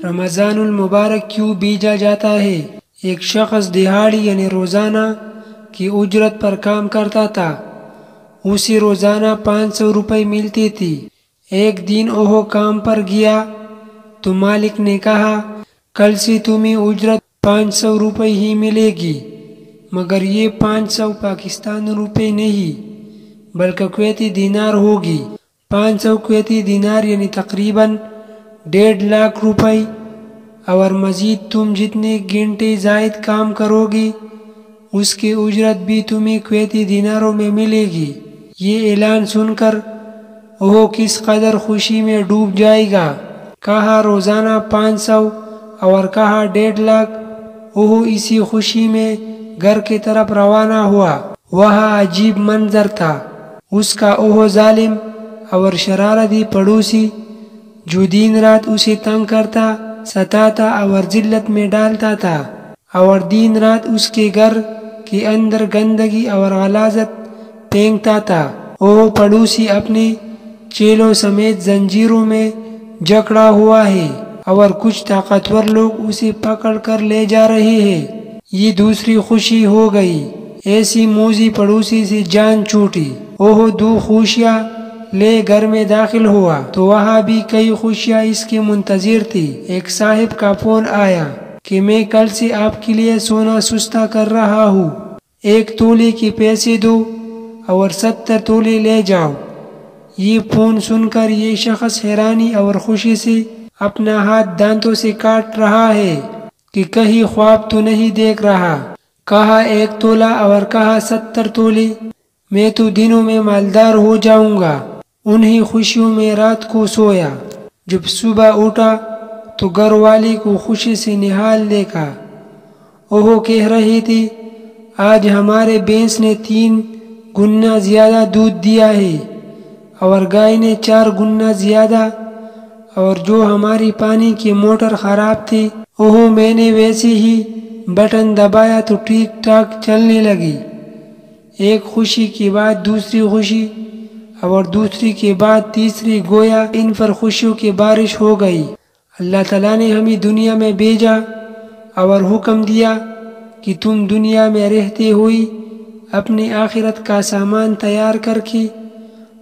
رمضان المبارک کیوں بیجا جاتا ہے؟ ایک شخص دہاڑی یعنی روزانہ کی اجرت پر کام کرتا تھا۔ اسے روزانہ 500 روپے ملتی تھی۔ ایک دن وہ کام پر گیا تو مالک نے کہا کل سے تمہیں اجرت 500 روپے ہی ملے گی، مگر یہ 500 پاکستانی روپے نہیں بلکہ کویتی دینار ہوگی۔ 500 کویتی دینار یعنی تقریباً 1.5 لاکھ روپے، اور مزید تم جتنے گھنٹے زائد کام کرو گی اس کی اجرت بھی تمہیں کویتی دیناروں میں ملے گی۔ یہ اعلان سن کر وہ کس قدر خوشی میں ڈوب جائے گا، کہا روزانہ 500 اور کہا 1.5 لاکھ۔ وہ اسی خوشی میں گھر کی طرف روانہ ہوا۔ وہاں عجیب منظر تھا۔ اس کا وہ ظالم اور شرارتی پڑوسی جو دن رات اسے تنگ کرتا، ستاتا اور ذلت میں ڈالتا تھا اور دن رات اس کے گھر کے اندر گندگی اور غلاظت پھینکتا تھا، وہ پڑوسی اپنے چیلوں سمیت زنجیروں میں جکڑا ہوا ہے اور کچھ طاقتور لوگ اسے پکڑ کر لے جا رہے ہیں۔ یہ دوسری خوشی ہو گئی۔ ایسی موذی پڑوسی سے جان چھوٹی۔ وہ 2 خوشیاں لے گھر میں داخل ہوا تو وہاں بھی کئی خوشیاں اس کے منتظر تھی۔ ایک صاحب کا فون آیا کہ میں کل سے آپ کے لیے سونا سستا کر رہا ہوں، 1 تولے کے پیسے دو اور 70 تولے لے جاؤ۔ یہ فون سن کر یہ شخص حیرانی اور خوشی سے اپنا ہاتھ دانتوں سے کاٹ رہا ہے کہ کہیں خواب تو نہیں دیکھ رہا۔ کہا 1 تولہ اور کہا 70 تولے، میں تو دنوں میں مالدار ہو جاؤں گا۔ انہی خوشیوں میں رات کو سویا۔ جب صبح اٹھا تو گھر والے کو خوشی سے نہال دیکھا۔ وہ کہہ رہی تھی آج ہمارے بھینس نے 3 گنا زیادہ دودھ دیا ہے اور گائے نے 4 گنا زیادہ، اور جو ہماری پانی کی موٹر خراب تھی وہ میں نے ویسے ہی بٹن دبایا تو ٹھیک ٹھاک چلنے لگی۔ ایک خوشی کے بعد دوسری خوشی اور دوسری کے بعد تیسری، گویا ان پر خوشیوں کی بارش ہو گئی۔ اللہ تعالیٰ نے ہمیں دنیا میں بھیجا اور حکم دیا کہ تم دنیا میں رہتے ہوئے اپنی آخرت کا سامان تیار کر کے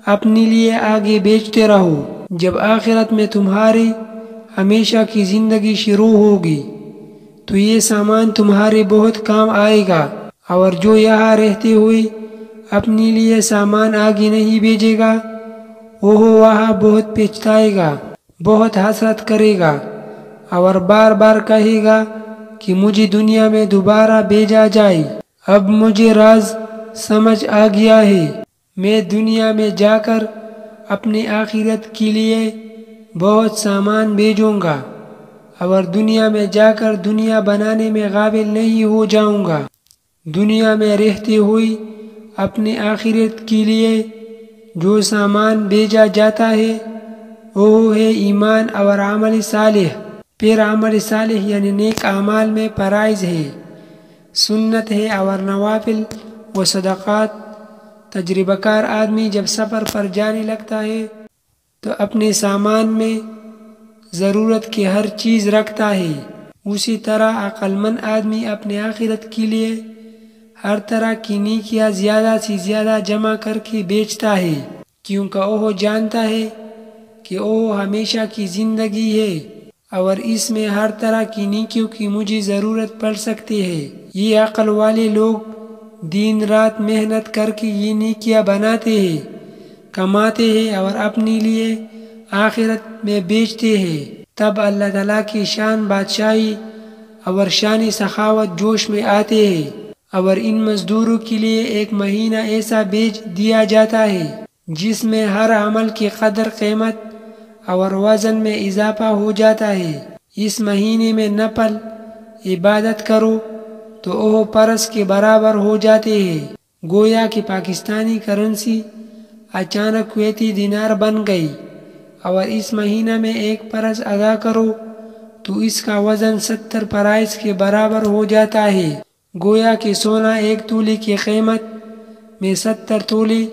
اپنے لیے آگے بیچتے رہو۔ جب آخرت میں تمہاری ہمیشہ کی زندگی شروع ہوگی تو یہ سامان تمہارے بہت کام آئے گا، اور جو یہاں رہتے ہوئے اپنے لیے سامان آگے نہیں بھیجے گا وہ وہاں بہت پچھتائے گا، بہت حسرت کرے گا اور بار بار کہے گا کہ مجھے دنیا میں دوبارہ بھیجا جائے۔ اب مجھے راز سمجھ آ گیا ہے، میں دنیا میں جا کر اپنے آخرت کے لیے بہت سامان بھیجوں گا اور دنیا میں جا کر دنیا بنانے میں قابل نہیں ہو جاؤں گا۔ دنیا میں رہتے ہوئے اپنے آخرت کے لیے جو سامان بھیجا جاتا ہے وہ ہے ایمان اور عمل صالح۔ پھر عمل صالح یعنی نیک اعمال میں فرائض ہے، سنت ہے اور نوافل و صدقات۔ تجربہ کار آدمی جب سفر پر جانے لگتا ہے تو اپنے سامان میں ضرورت کی ہر چیز رکھتا ہے، اسی طرح عقل مند آدمی اپنے آخرت کے لیے ہر طرح کی نیکیاں زیادہ سے زیادہ جمع کر کے بیچتا ہے، کیونکہ وہ جانتا ہے کہ وہ ہمیشہ کی زندگی ہے اور اس میں ہر طرح کی نیکیوں کی مجھے ضرورت پڑ سکتی ہے۔ یہ عقل والے لوگ دن رات محنت کر کے یہ نیکیاں بناتے ہیں، کماتے ہیں اور اپنے لیے آخرت میں بیچتے ہیں۔ تب اللہ تعالیٰ کی شان بادشاہی اور شان سخاوت جوش میں آتے ہیں، اور ان مزدوروں کے لیے ایک مہینہ ایسا بیچ دیا جاتا ہے جس میں ہر عمل کی قدر قیمت اور وزن میں اضافہ ہو جاتا ہے۔ اس مہینے میں نفل عبادت کرو تو وہ فرض کے برابر ہو جاتے ہیں، گویا کہ پاکستانی کرنسی اچانک کویتی دینار بن گئی، اور اس مہینہ میں 1 فرض ادا کرو تو اس کا وزن 70 فرائض کے برابر ہو جاتا ہے، گویا کہ سونا 1 تولے کی قیمت میں 70 تولے،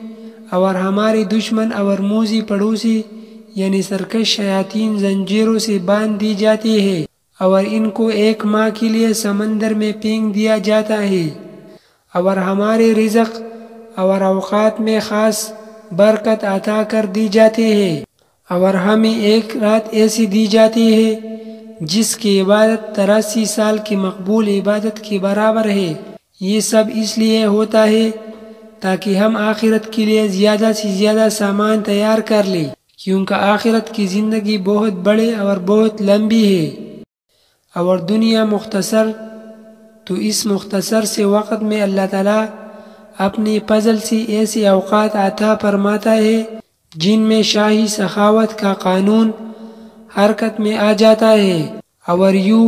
اور ہمارے دشمن اور موذی پڑوسی یعنی سرکش شیاطین زنجیروں سے باندھ دی جاتی ہے اور ان کو 1 ماہ کے لیے سمندر میں پھینک دیا جاتا ہے، اور ہمارے رزق اور اوقات میں خاص برکت عطا کر دی جاتی ہے، اور ہمیں 1 رات ایسی دی جاتی ہے جس کی عبادت 83 سال کی مقبول عبادت کے برابر ہے۔ یہ سب اس لیے ہوتا ہے تاکہ ہم آخرت کے لیے زیادہ سے زیادہ سامان تیار کر لیں، کیونکہ آخرت کی زندگی بہت بڑی اور بہت لمبی ہے اور دنیا مختصر، تو اس مختصر سے وقت میں اللہ تعالیٰ اپنے فضل سے ایسے اوقات عطا فرماتا ہے جن میں شاہی سخاوت کا قانون حرکت میں آ جاتا ہے، اور یوں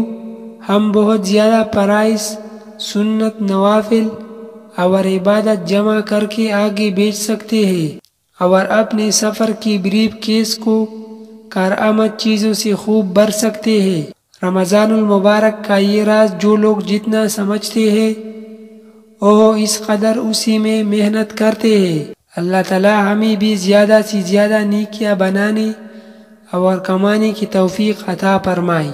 ہم بہت زیادہ فرائض، سنت، نوافل اور عبادت جمع کر کے آگے بھیج سکتے ہیں، اور اپنے سفر کی بریف کیس کو کارآمد چیزوں سے خوب بھر سکتے ہیں۔ رمضان المبارک کا یہ راز جو لوگ جتنا سمجھتے ہیں وہ اس قدر اسی میں محنت کرتے ہیں۔ اللہ تعالیٰ ہمیں بھی زیادہ سے زیادہ نیکیاں بنانے اور کمانے کی توفیق عطا فرمائے۔